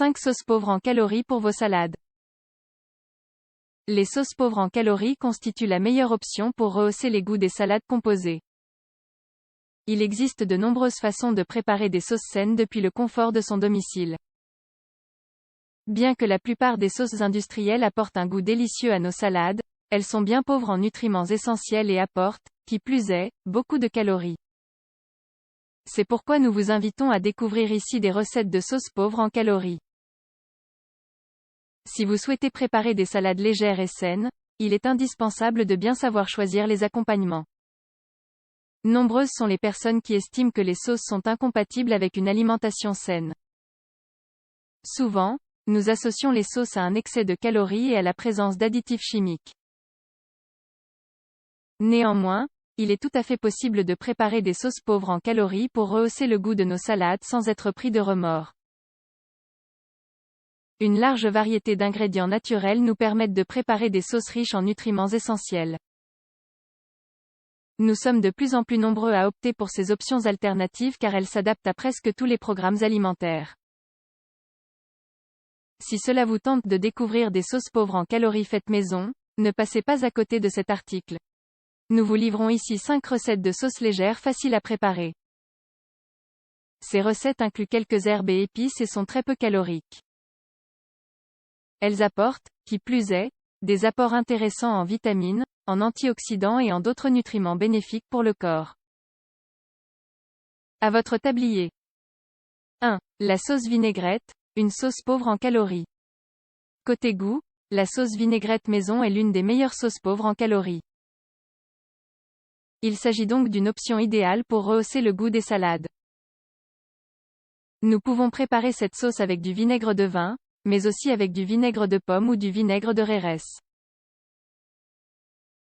5 sauces pauvres en calories pour vos salades. Les sauces pauvres en calories constituent la meilleure option pour rehausser les goûts des salades composées. Il existe de nombreuses façons de préparer des sauces saines depuis le confort de son domicile. Bien que la plupart des sauces industrielles apportent un goût délicieux à nos salades, elles sont bien pauvres en nutriments essentiels et apportent, qui plus est, beaucoup de calories. C'est pourquoi nous vous invitons à découvrir ici des recettes de sauces pauvres en calories. Si vous souhaitez préparer des salades légères et saines, il est indispensable de bien savoir choisir les accompagnements. Nombreuses sont les personnes qui estiment que les sauces sont incompatibles avec une alimentation saine. Souvent, nous associons les sauces à un excès de calories et à la présence d'additifs chimiques. Néanmoins, il est tout à fait possible de préparer des sauces pauvres en calories pour rehausser le goût de nos salades sans être pris de remords. Une large variété d'ingrédients naturels nous permettent de préparer des sauces riches en nutriments essentiels. Nous sommes de plus en plus nombreux à opter pour ces options alternatives car elles s'adaptent à presque tous les programmes alimentaires. Si cela vous tente de découvrir des sauces pauvres en calories faites maison, ne passez pas à côté de cet article. Nous vous livrons ici 5 recettes de sauces légères faciles à préparer. Ces recettes incluent quelques herbes et épices et sont très peu caloriques. Elles apportent, qui plus est, des apports intéressants en vitamines, en antioxydants et en d'autres nutriments bénéfiques pour le corps. À votre tablier. 1. La sauce vinaigrette, une sauce pauvre en calories. Côté goût, la sauce vinaigrette maison est l'une des meilleures sauces pauvres en calories. Il s'agit donc d'une option idéale pour rehausser le goût des salades. Nous pouvons préparer cette sauce avec du vinaigre de vin, mais aussi avec du vinaigre de pomme ou du vinaigre de rérès.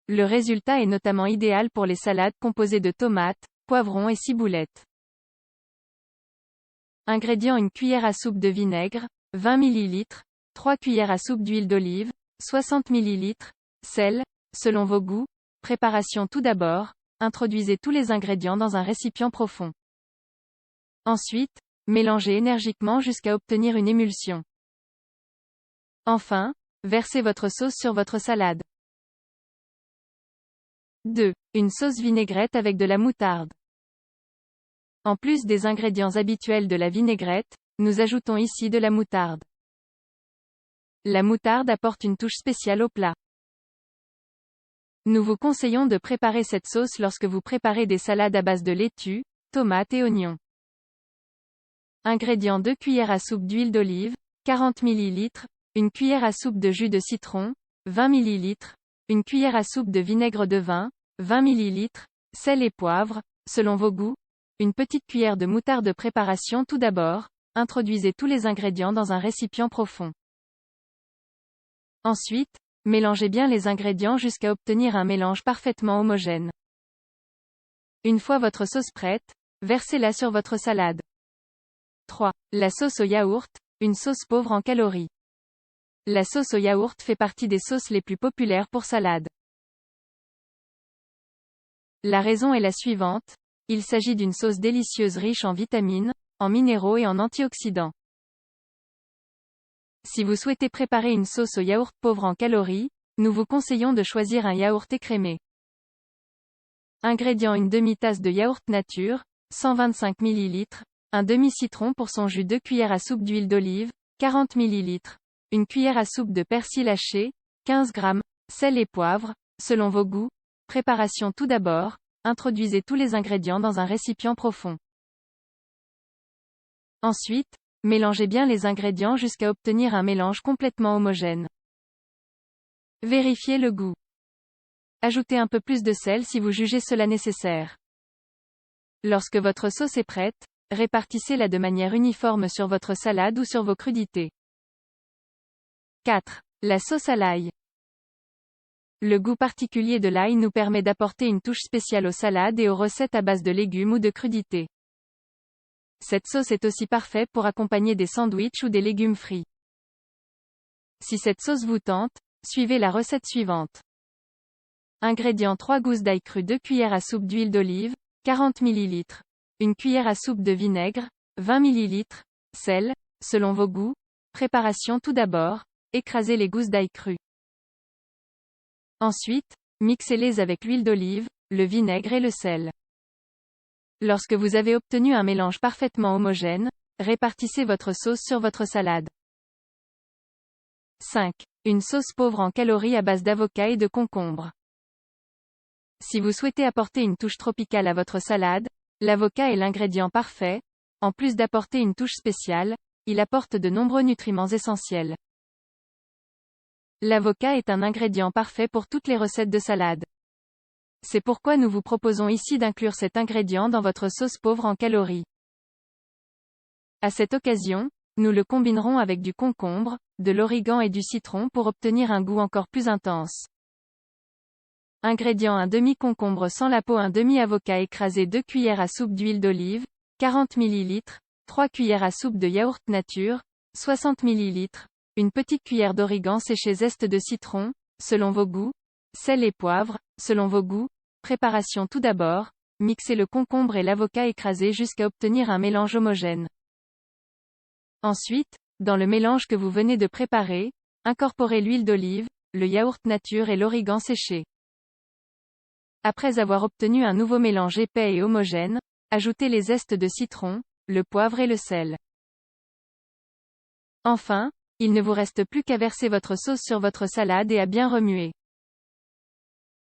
Le résultat est notamment idéal pour les salades composées de tomates, poivrons et ciboulettes. Ingrédients: une cuillère à soupe de vinaigre, 20 ml, 3 cuillères à soupe d'huile d'olive, 60 ml, sel, selon vos goûts. Préparation: tout d'abord, introduisez tous les ingrédients dans un récipient profond. Ensuite, mélangez énergiquement jusqu'à obtenir une émulsion. Enfin, versez votre sauce sur votre salade. 2. Une sauce vinaigrette avec de la moutarde. En plus des ingrédients habituels de la vinaigrette, nous ajoutons ici de la moutarde. La moutarde apporte une touche spéciale au plat. Nous vous conseillons de préparer cette sauce lorsque vous préparez des salades à base de laitue, tomates et oignons. Ingrédients: 2 cuillères à soupe d'huile d'olive, 40 ml, une cuillère à soupe de jus de citron, 20 ml, une cuillère à soupe de vinaigre de vin, 20 ml, sel et poivre, selon vos goûts, une petite cuillère de moutarde de préparation. Tout d'abord, introduisez tous les ingrédients dans un récipient profond. Ensuite, mélangez bien les ingrédients jusqu'à obtenir un mélange parfaitement homogène. Une fois votre sauce prête, versez-la sur votre salade. 3. La sauce au yaourt, une sauce pauvre en calories. La sauce au yaourt fait partie des sauces les plus populaires pour salade. La raison est la suivante: il s'agit d'une sauce délicieuse riche en vitamines, en minéraux et en antioxydants. Si vous souhaitez préparer une sauce au yaourt pauvre en calories, nous vous conseillons de choisir un yaourt écrémé. Ingrédients: une demi-tasse de yaourt nature, 125 ml, un demi-citron pour son jus, 2 cuillères à soupe d'huile d'olive, 40 ml, une cuillère à soupe de persil haché, 15 g, sel et poivre, selon vos goûts. Préparation: tout d'abord, introduisez tous les ingrédients dans un récipient profond. Ensuite, mélangez bien les ingrédients jusqu'à obtenir un mélange complètement homogène. Vérifiez le goût. Ajoutez un peu plus de sel si vous jugez cela nécessaire. Lorsque votre sauce est prête, répartissez-la de manière uniforme sur votre salade ou sur vos crudités. 4. La sauce à l'ail. Le goût particulier de l'ail nous permet d'apporter une touche spéciale aux salades et aux recettes à base de légumes ou de crudités. Cette sauce est aussi parfaite pour accompagner des sandwichs ou des légumes frits. Si cette sauce vous tente, suivez la recette suivante. Ingrédients: 3 gousses d'ail crues, 2 cuillères à soupe d'huile d'olive, 40 ml, une cuillère à soupe de vinaigre, 20 ml, sel, selon vos goûts. Préparation tout d'abord, écrasez les gousses d'ail cru. Ensuite, mixez-les avec l'huile d'olive, le vinaigre et le sel. Lorsque vous avez obtenu un mélange parfaitement homogène, répartissez votre sauce sur votre salade. 5. Une sauce pauvre en calories à base d'avocat et de concombre. Si vous souhaitez apporter une touche tropicale à votre salade, l'avocat est l'ingrédient parfait. En plus d'apporter une touche spéciale, il apporte de nombreux nutriments essentiels. L'avocat est un ingrédient parfait pour toutes les recettes de salade. C'est pourquoi nous vous proposons ici d'inclure cet ingrédient dans votre sauce pauvre en calories. À cette occasion, nous le combinerons avec du concombre, de l'origan et du citron pour obtenir un goût encore plus intense. Ingrédients: un demi-concombre sans la peau, un demi-avocat écrasé, 2 cuillères à soupe d'huile d'olive, 40 ml, 3 cuillères à soupe de yaourt nature, 60 ml, une petite cuillère d'origan séché, zeste de citron, selon vos goûts, sel et poivre, selon vos goûts. Préparation tout d'abord, mixez le concombre et l'avocat écrasé jusqu'à obtenir un mélange homogène. Ensuite, dans le mélange que vous venez de préparer, incorporez l'huile d'olive, le yaourt nature et l'origan séché. Après avoir obtenu un nouveau mélange épais et homogène, ajoutez les zestes de citron, le poivre et le sel. Enfin, il ne vous reste plus qu'à verser votre sauce sur votre salade et à bien remuer.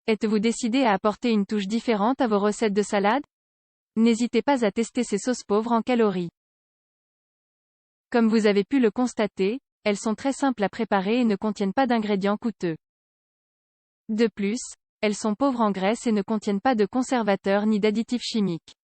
Êtes-vous décidé à apporter une touche différente à vos recettes de salade? N'hésitez pas à tester ces sauces pauvres en calories. Comme vous avez pu le constater, elles sont très simples à préparer et ne contiennent pas d'ingrédients coûteux. De plus, elles sont pauvres en graisse et ne contiennent pas de conservateurs ni d'additifs chimiques.